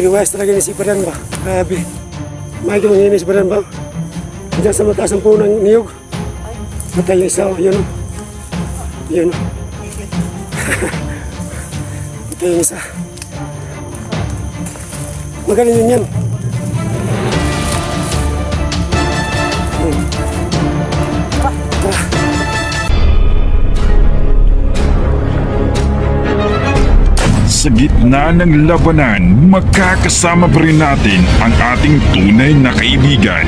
Piniwayas talaga ni si Badan ba? Grabe. May manginis Badan ba? Diyan sa mataas ng puno ng niyog. Matay yung isa, yun o. Yun o. Matay yung isa. Magaling yun yan. Sa gitna ng labanan, magkakasama pa rin natin ang ating tunay na kaibigan,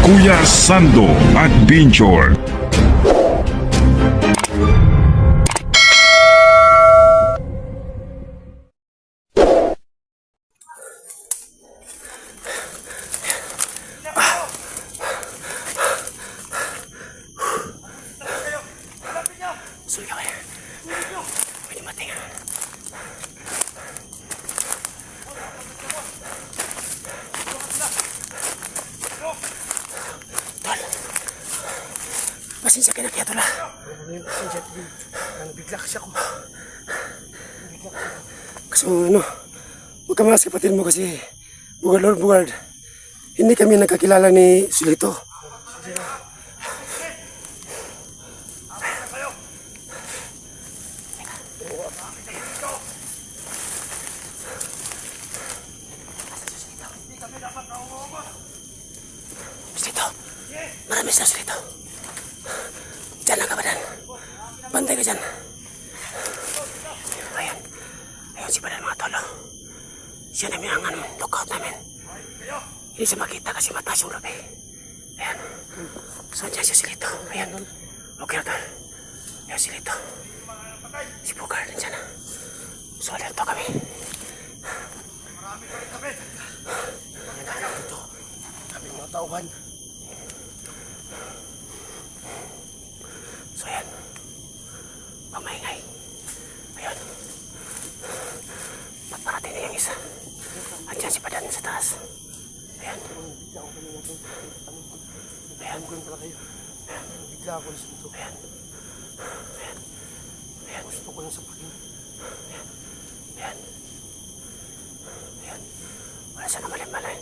Kuya Sando at Binjor. Sulit ako yan. Pwede mating. Tol. Pasensya ka na kaya tol ah. Pasensya. Bigla kasi ako. Kasi ano, huwag ka mga kapatid mo kasi bugard. Hindi kami nagkakilala ni Sulito. Sulito, marami sa Sulito. Diyan lang ka Badan. Bantay ka dyan. Ayun si Badan mga tolo. Siya namin ang lookout namin. Hindi siya makita kasi mataas yung labi. Ayan. So dyan siya Sulito. Ayan. Okay na tol. Ayan Sulito. Si Bugard dyan na. So alerto kami. Kami mga tauhan. So ayan. Pamaingay. Ayan. Ba't parating na yung isa? Andiyan si Badan sa taas. Ayan. Ayan. Bigla ako na suntok. Ayan. Ayan. Ayan. Gusto ko lang sa pakin. Ayan. Ayan. Ayan. Wala siya na malimbalay.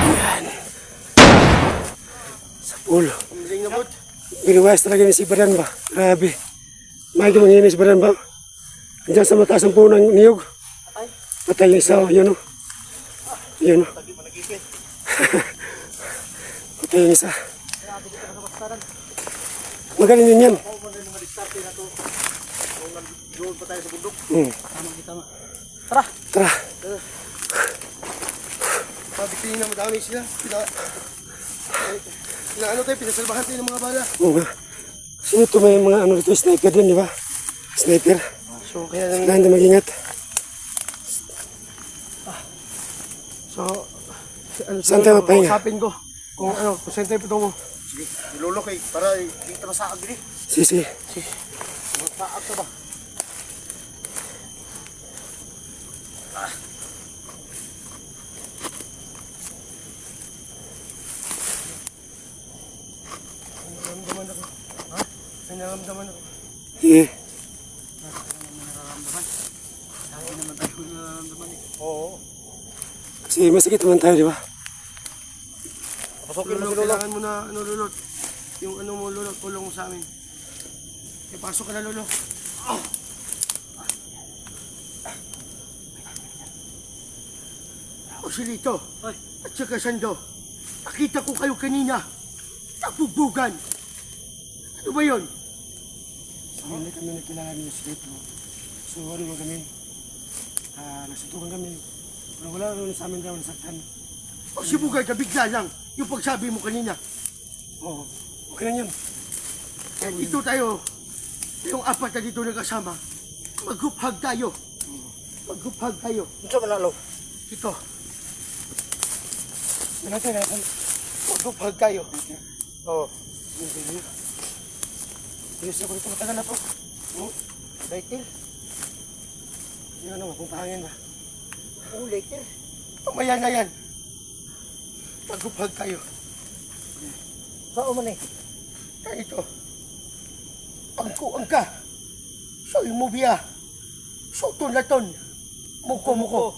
Ayan. Sa pulo. Piniwayas talaga ni si Badan ba? Grabe. May manginis Badan ba? Diyan sa mataas ng puno ng niyog. Patay yung isa, yun o. Yun o. Patay yung isa. Magaling yun yan. Doon pa tayo sa bundok. Tama. Tara. Tara. Sabi ko na madami sila. Ano tayo, pinasalbahan tayo ng mga bala. Oo nga. Kasi ito may mga ano dito, sniper din, di ba? Sniper. So, kaya lang... Kailangan din mag-ingat. So, ano, Saan tayo magpahinga? Kausapin ko. Kung ano, kung saan tayo patungo. Sige, nilulok eh. Para hindi ka masakag din eh. Sige. Magpaak ka ba? Nararamdaman ako. Ha? May nararamdaman ako. Sige. Lagi naman tayo nararamdaman eh. Oo. Kasi masakit naman tayo, di ba? Pasokin mo si Lolo. Kailangan mo na, ano Lolo, yung ano mo Lolo, tulong mo sa amin. E, pasok ka na Lolo. O Silito, at saka Sando, nakita ko kayo kanina. Nabubugan. Ano ba yun? So, hindi kami nagkilala ni Sulito. So, ano mo kami? Nagsuntukan kami. Pero wala naman sa amin daw nasaktan. O si Bugard na bigla lang, yung pagsabi mo kanina. Oo. Okay na yun. Ito tayo, yung apat na dito nagkasama, maghuphag tayo. Maghuphag tayo. Ito manalo. Ito, Natin. maghuphag tayo. Oo. Ayos ako dito matagal na po. Later? Yung ano, kung pahangin ba? Oo, later. Tumaya na yan. Maghuphag tayo. Saan man eh? Ganito. Pagkuang ka. Soy mo biya. Soton laton. Muko.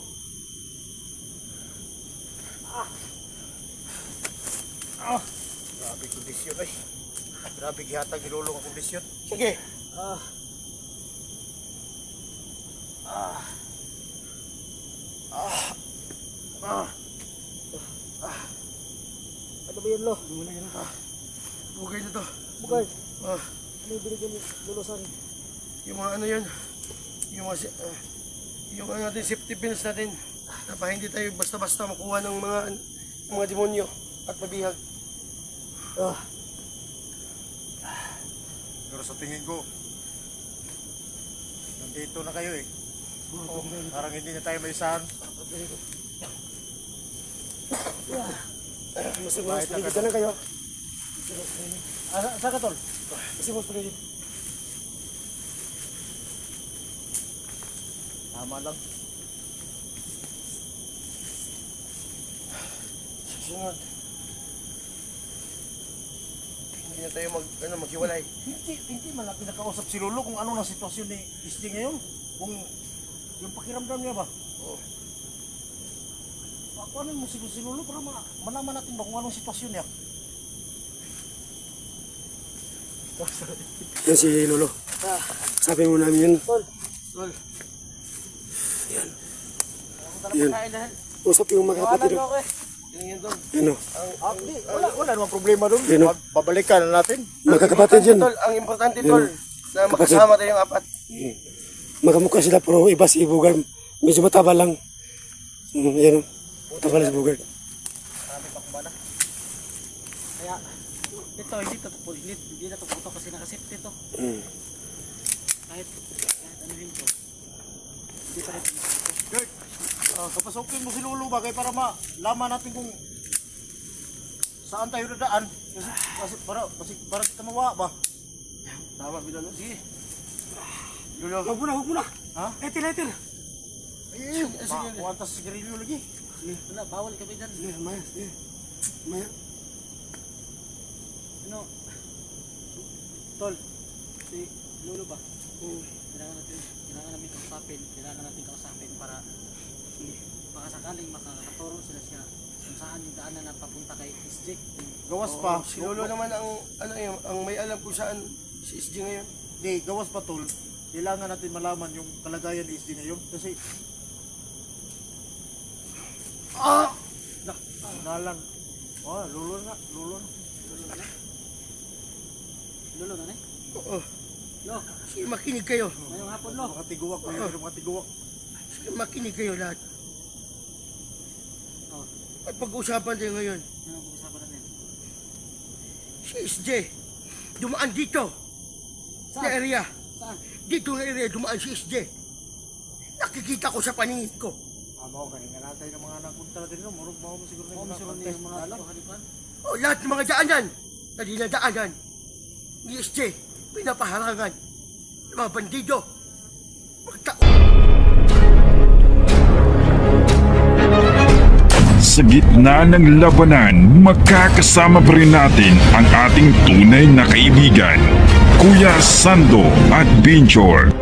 Grabe kondisyon ay. Grabe gihatag ni Lolo ang kondisyon. Sige. Ano ba yun, Lo? Bugay na to. Bugay. Ah, Ano yung binigyan ni Lolo sa akin? yung mga ano yun. Yung mga, yung ano natin, safety pins natin. Na para hindi tayo basta-basta makuha ng mga demonyo at mabihag. Pero sa tingin ko, nandito na kayo eh. Parang hindi na tayo maisahan. Bahit na Dito na kayo. Saan ka, Tol? Kasi mo pwede. Tama lang. Susunod. Hindi na tayo maghiwalay. Hindi man lang pinakausap si Lolo kung ano ang sitwasyon ni Isdi ngayon. Kung yung pakiramdam niya ba? Oo. Ano mo si Lolo para malaman natin ba kung anong sitwasyon niya? Yan si Lolo. Sabi mo namin yun. Tol. Yan. Yan. Usap yung mga kapatid. Yan o. Wala namang problema doon. Yun, no? Babalikan na natin. Magkakapatid yan. Ang importante, Yun. tol, na makasama tayong apat. Magkamukha sila pero iba si Bugard. Medyo mataba lang. Yan o. Mataba lang si Bugard. Kaya, ito, hindi na to puto kasi nakasipte to. Kahit ano rin to. Hindi pa rin Gert, kapasukin mo si Lolo ba? Kaya para malaman natin kung saan tayo dadaan. Kasi para kita mawa ba? tama, Bilolo. Sige. Lolo. Huwag mo na. Ha? Letter. Ayun, kuwantas si Garillo lagi. Wala, bawal kami dyan. Maya. Ano? Tol, si Lolo ba? Kailangan namin kausapin para baka sakaling makakaturo sila siya kung saan yung daanan na papunta kay SJ. Gawas pa. Si Lolo naman ang may alam kung saan si SG ngayon. Hindi, gawas pa, Tol. Kailangan natin malaman yung kalagayan ni SD ngayon. Kasi... Nalan. Lolo na. Lolo na eh? Oo. Lo, Sige, makinig kayo. ngayong hapon lo. Mga tiguwak. Mga tiguwak. Sige, makinig kayo lahat. At pag-uusapan tayo ngayon. Ano ang pag-usapan natin? Si SJ, dumaan dito. Na Saan? area. Saan? Dito na area, dumaan si SJ. Nakikita ko sa paningin ko. Mo, kanina natin yung mga napunta natin. Murog mo siguro na Oo, meron din yung mga halipan. O, lahat ng mga daanan na dinadaanan ni SJ, pinapaharangan ng mga bandido. Sa gitna ng labanan, magkakasama pa rin natin ang ating tunay na kaibigan, Kuya Sando at Binchor.